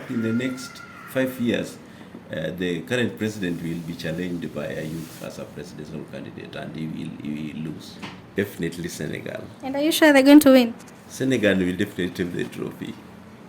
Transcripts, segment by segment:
fact, in the next 5 years, the current president will be challenged by a youth as a presidential candidate, and he will lose. Definitely Senegal. And are you sure they're going to win? Senegal will definitely take the trophy.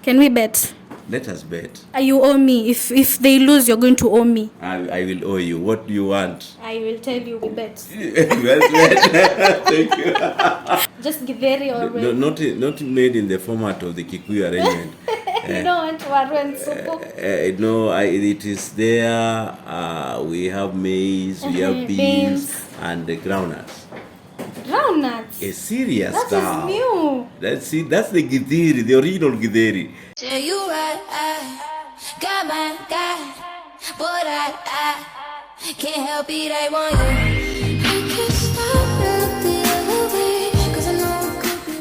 Can we bet? Let us bet. You owe me. If they lose, you're going to owe me. I will owe you. What do you want? I will tell you we bet. Well, bet. Thank you. Just githeri or Not made in the format of the Kikuyu arrangement. You don't want waru and soup? No, it is there. We have maize, we have beans, and the groundnuts. Groundnuts? A serious that stuff. That is new. That's the githeri, the original githeri. Tell you right, I got my God, but I can't help it, I want you. I can't stop at the other way, 'cause I know it could be.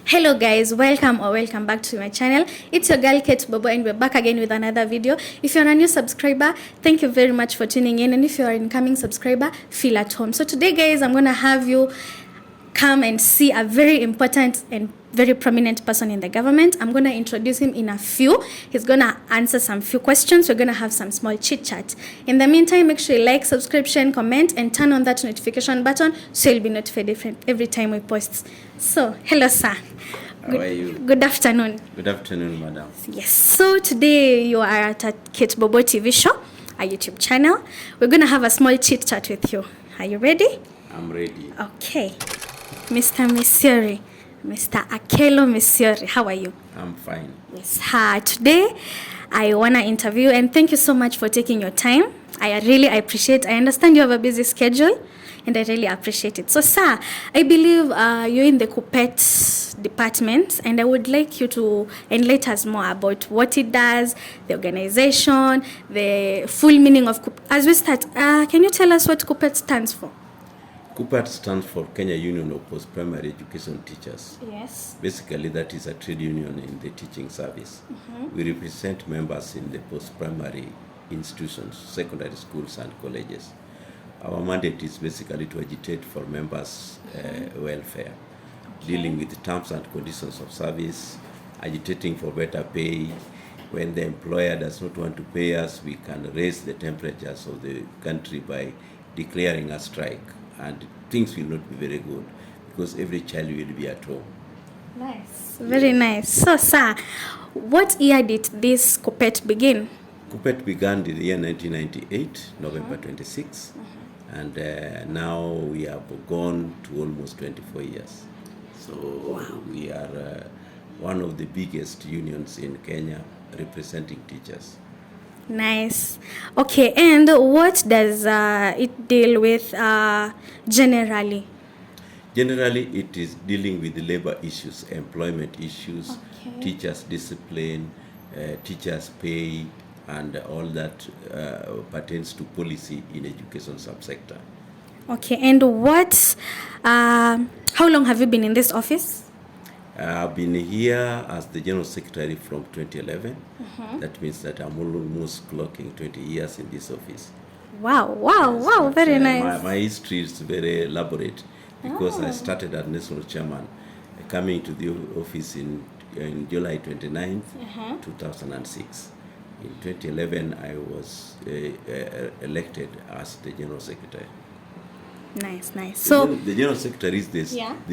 Hello guys, welcome back to my channel. It's your girl Kate Bobo, and we're back again with another video. If you're a new subscriber, thank you very much for tuning in, and if you're an incoming subscriber, feel at home. So today guys, I'm gonna have you come and see a very important and very prominent person in the government. I'm going to introduce him in a few. He's going to answer some few questions. We're going to have some small chit chat. In the meantime, make sure you like, subscription, comment, and turn on that notification button so you'll be notified every time we post. So, hello sir. How are you? Good afternoon. Good afternoon, madam. Yes, so today you are at a Kate Bobo TV show, a YouTube channel. We're going to have a small chit chat with you. Are you ready? I'm ready. Okay. Mr. Misiori, Mr. Akelo Misiori, how are you? I'm fine. Yes. Today I want to interview, and thank you so much for taking your time. I really appreciate. I understand you have a busy schedule, and I really appreciate it. So, sir, I believe you're in the KUPPET department, and I would like you to enlighten us more about what it does, the organization, the full meaning of KUPPET. As we start, can you tell us what KUPPET stands for? KUPPET stands for Kenya Union of Post-Primary Education Teachers. Yes. Basically, that is a trade union in the teaching service. We represent members in the post-primary institutions, secondary schools and colleges. Our mandate is basically to agitate for members' welfare, dealing with terms and conditions of service, agitating for better pay. When the employer does not want to pay us, we can raise the temperatures of the country by declaring a strike. And things will not be very good because every child will be at home. Nice. Very nice. So, sir, what year did this KUPPET begin? KUPPET began in the year 1998, November 26, and now we have gone to almost 24 years. So we are one of the biggest unions in Kenya representing teachers. Nice. Okay, and what does it deal with generally? Generally, it is dealing with labor issues, employment issues, teachers' discipline, teachers' pay, and all that pertains to policy in education subsector. Okay, and how long have you been in this office? I've been here as the General Secretary from 2011. That means that I'm almost clocking 20 years in this office. Wow, very nice. My history is very elaborate because I started as National Chairman, coming to the office in July 29th, 2006. In 2011, I was elected as the General Secretary. Nice. So the General Secretary is the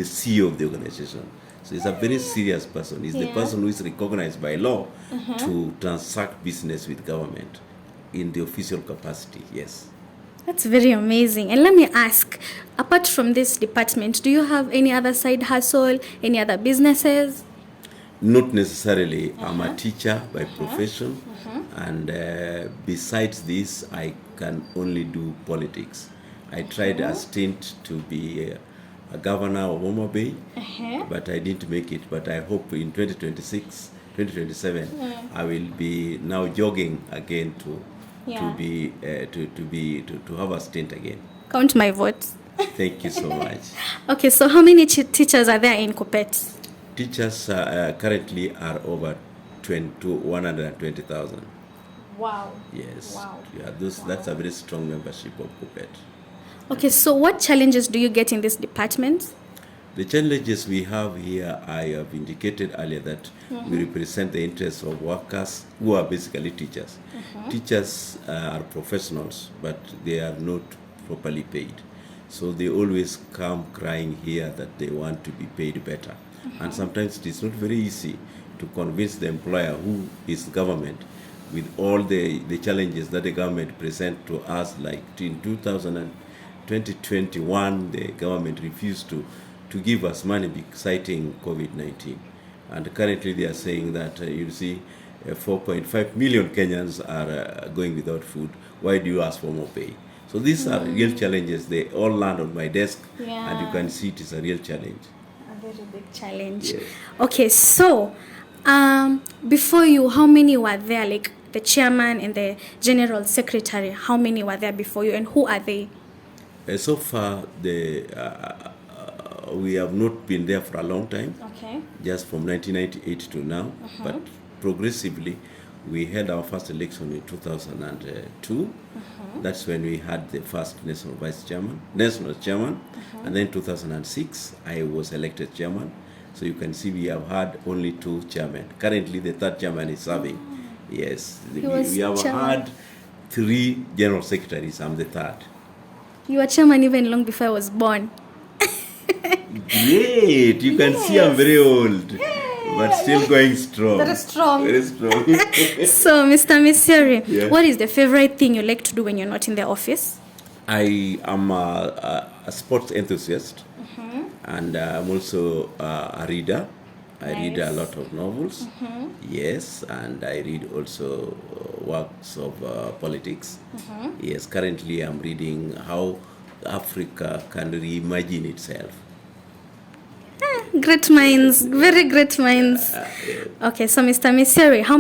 CEO of the organization. So he's a very serious person. He's the person who is recognized by law to transact business with government in the official capacity, yes. That's very amazing. And let me ask, apart from this department, do you have any other side hustle, any other businesses? Not necessarily. I'm a teacher by profession. And besides this, I can only do politics. I tried a stint to be a governor of Homa Bay, but I didn't make it. But I hope in 2027, I will be now jogging again to have a stint again. Count my votes. Thank you so much. Okay, so how many teachers are there in KUPPET? Teachers currently are over 120,000. Wow. Yes. Wow. Yeah, that's a very strong membership of KUPPET. Okay, so what challenges do you get in this department? The challenges we have here, I have indicated earlier that we represent the interests of workers who are basically teachers. Teachers are professionals, but they are not properly paid. So they always come crying here that they want to be paid better. And sometimes it is not very easy to convince the employer, who is government, with all the challenges that the government present to us. Like in 2021, the government refused to give us money citing COVID-19. And currently they are saying that, 4.5 million Kenyans are going without food. Why do you ask for more pay? So these are real challenges. They all land on my desk, and you can see it is a real challenge. A very big challenge. Yes. Okay, so before you, how many were there? Like the chairman and the general secretary, how many were there before you, and who are they? So far, we have not been there for a long time. Okay. Just from 1998 to now, but progressively we had our first election in 2002. That's when we had the first national chairman, and then 2006 I was elected chairman. So you can see we have had only 2 chairmen. Currently the 3rd chairman is serving. Yes, we have had 3 general secretaries. I'm the 3rd. You were chairman even long before I was born. Great! You can see I'm very old, but still going strong. Very strong. Very strong. So, Mr. Misiori, Yeah. what is the favorite thing you like to do when you're not in the office? I am a sports enthusiast, and I'm also a reader. I read a lot of novels, yes, and I read also works of politics. Yes, currently I'm reading How Africa Can Reimagine Itself. Great minds, very great minds. Okay, so Mr. Misiori, how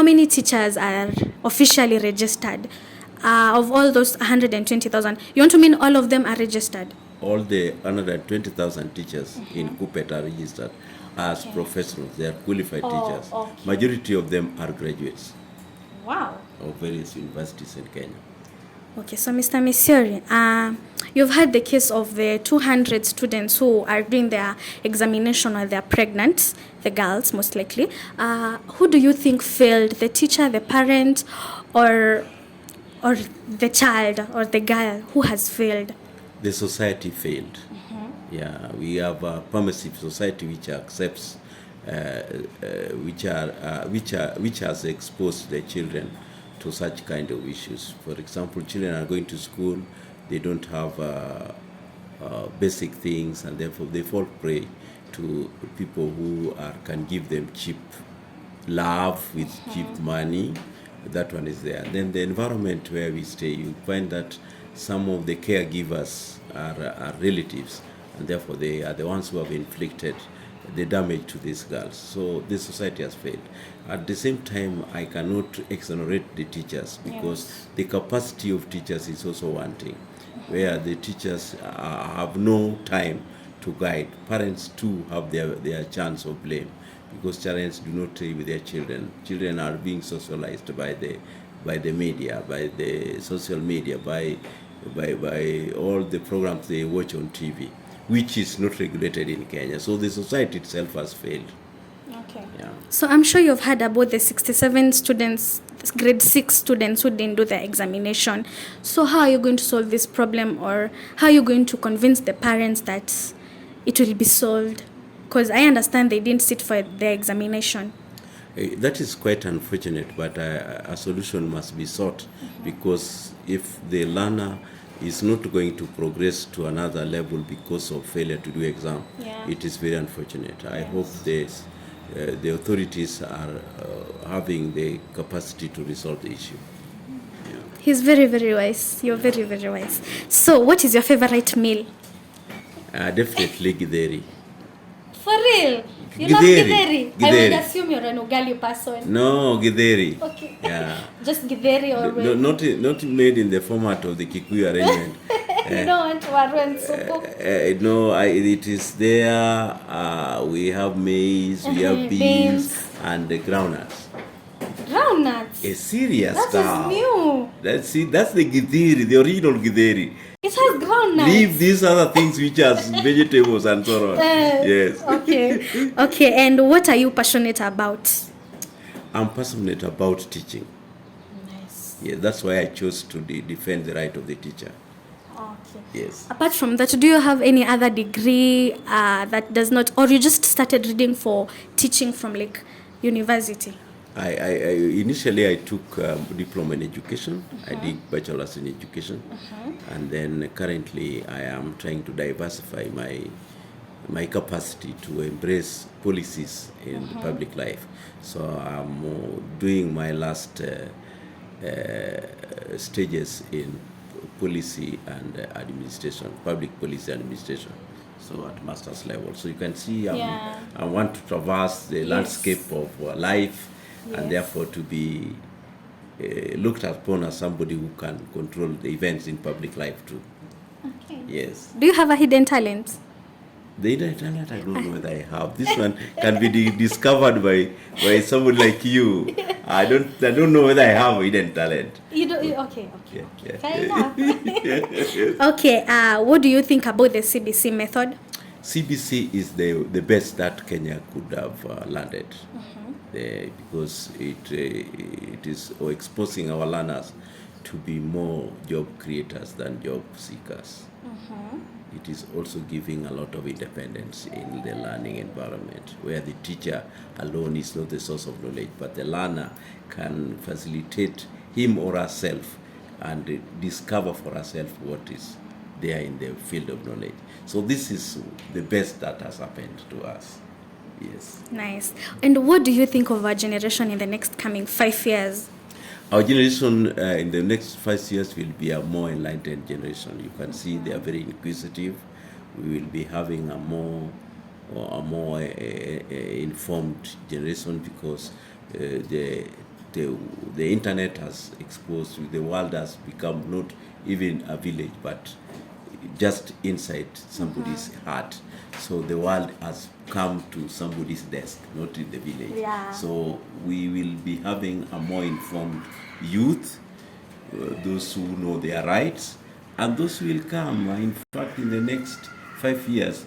many teachers are officially registered? Of all those 120,000, you want to mean all of them are registered? All the 120,000 teachers in KUPPET are registered as professionals. They are qualified teachers. Okay. Majority of them are graduates Wow. of various universities in Kenya. Okay, so Mr. Misiori, you've had the case of the 200 students who are doing their examination while they're pregnant, the girls most likely. Who do you think failed, the teacher, the parent, or the child, or the girl? Who has failed? The society failed. Yeah, we have a permissive society which accepts, which has exposed the children to such kind of issues. For example, children are going to school, they don't have basic things, and therefore they fall prey to people who can give them cheap love with cheap money. That one is there. Then the environment where we stay, you find that some of the caregivers are relatives, and therefore they are the ones who have inflicted the damage to these girls. So this society has failed. At the same time, I cannot exonerate the teachers, because the capacity of teachers is also one thing, where the teachers have no time to guide. Parents too have their chance of blame, because parents do not stay with their children. Children are being socialized by the media, by the social media, by all the programs they watch on TV, which is not regulated in Kenya. So the society itself has failed. Okay. Yeah. So I'm sure you've heard about the 67 students, grade 6 students who didn't do their examination. So how are you going to solve this problem, or how are you going to convince the parents that it will be solved? Because I understand they didn't sit for their examination. That is quite unfortunate, but a solution must be sought, because if the learner is not going to progress to another level because of failure to do exam, it is very unfortunate. I hope the authorities are having the capacity to resolve the issue. Yeah. He's very, very wise. You're very, very wise. So what is your favorite meal? Definitely githeri. For real? You love Githeri. githeri? I would assume you're an ugali person. No, githeri. Okay. Yeah. Just githeri or Not made in the format of the Kikuyu arrangement. You don't want to run soup? No, it is there. We have maize, we have beans, and the groundnuts. Groundnuts. A serious That cow. is new. That's the githeri, the original githeri. It has groundnuts. Leave these other things which are vegetables and so on. Yes. Okay. Okay, and what are you passionate about? I'm passionate about teaching. Nice. Yeah, that's why I chose to defend the right of the teacher. Okay. Yes. Apart from that, do you have any other degree that does not, or you just started reading for teaching from like university? I initially I took diploma in education. I did bachelor's in education, and then currently I am trying to diversify my capacity to embrace policies in the public life. So I'm doing my last stages in policy and administration, public policy administration. So at master's level. So you can see I want to traverse the landscape of life, and therefore to be looked upon as somebody who can control the events in public life too. Okay. Yes. Do you have a hidden talent? The hidden talent, I don't know whether I have. This one can be discovered by somebody like you. I don't know whether I have a hidden talent. You don't. Okay. Yeah. Fair enough. Okay. What do you think about the CBC method? CBC is the best that Kenya could have landed, because it is exposing our learners to be more job creators than job seekers. It is also giving a lot of independence in the learning environment, where the teacher alone is not the source of knowledge, but the learner can facilitate him or herself and discover for herself what is there in the field of knowledge. So this is the best that has happened to us. Yes. Nice. And what do you think of our generation in the next coming 5 years? Our generation in the next 5 years will be a more enlightened generation. You can see they are very inquisitive. We will be having a more informed generation, because the internet has exposed, the world has become not even a village, but just inside somebody's heart. So the world has come to somebody's desk, not in the village. Yeah. So we will be having a more informed youth, those who know their rights, and those who will come. In fact, in the next 5 years,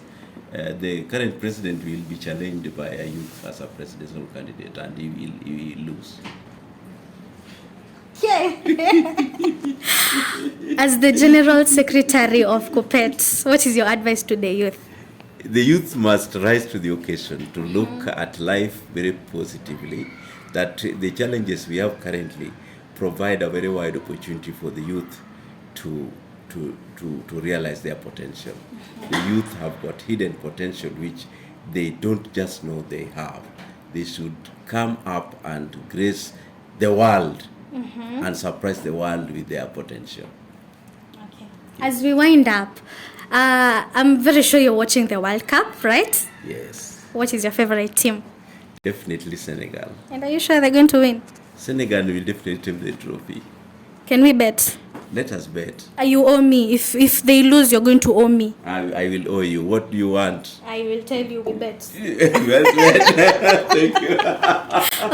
the current president will be challenged by a youth as a presidential candidate, and he will lose. As the General Secretary of KUPPET, what is your advice to the youth? The youth must rise to the occasion to look at life very positively, that the challenges we have currently provide a very wide opportunity for the youth to realize their potential. The youth have got hidden potential which they don't just know they have. They should come up and grace the world and surprise the world with their potential. Okay. As we wind up, I'm very sure you're watching the World Cup, right? Yes. What is your favorite team? Definitely Senegal. And are you sure they're going to win? Senegal will definitely take the trophy. Can we bet? Let us bet. You owe me. If they lose, you're going to owe me. I will owe you. What do you want? I will tell you we bet. Well said. Thank you.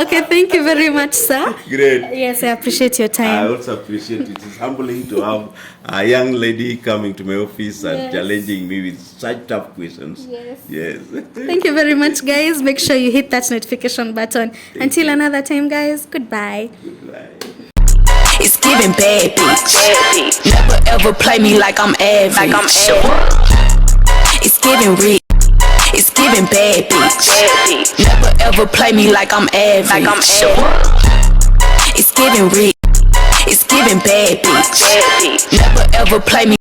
Okay, thank you very much, sir. Great. Yes, I appreciate your I time. also appreciate it. It's humbling to have a young lady coming to my office and Yes. challenging me with such tough questions. Yes. Yes. Thank you very much, guys. Make sure you hit that notification button. Until another time, guys, goodbye. Goodbye. It's giving bad bitch. Never ever play me like I'm average. It's giving rich. It's giving bad bitch. Never ever play me like I'm average. It's giving rich. It's giving bad bitch. Never ever play me.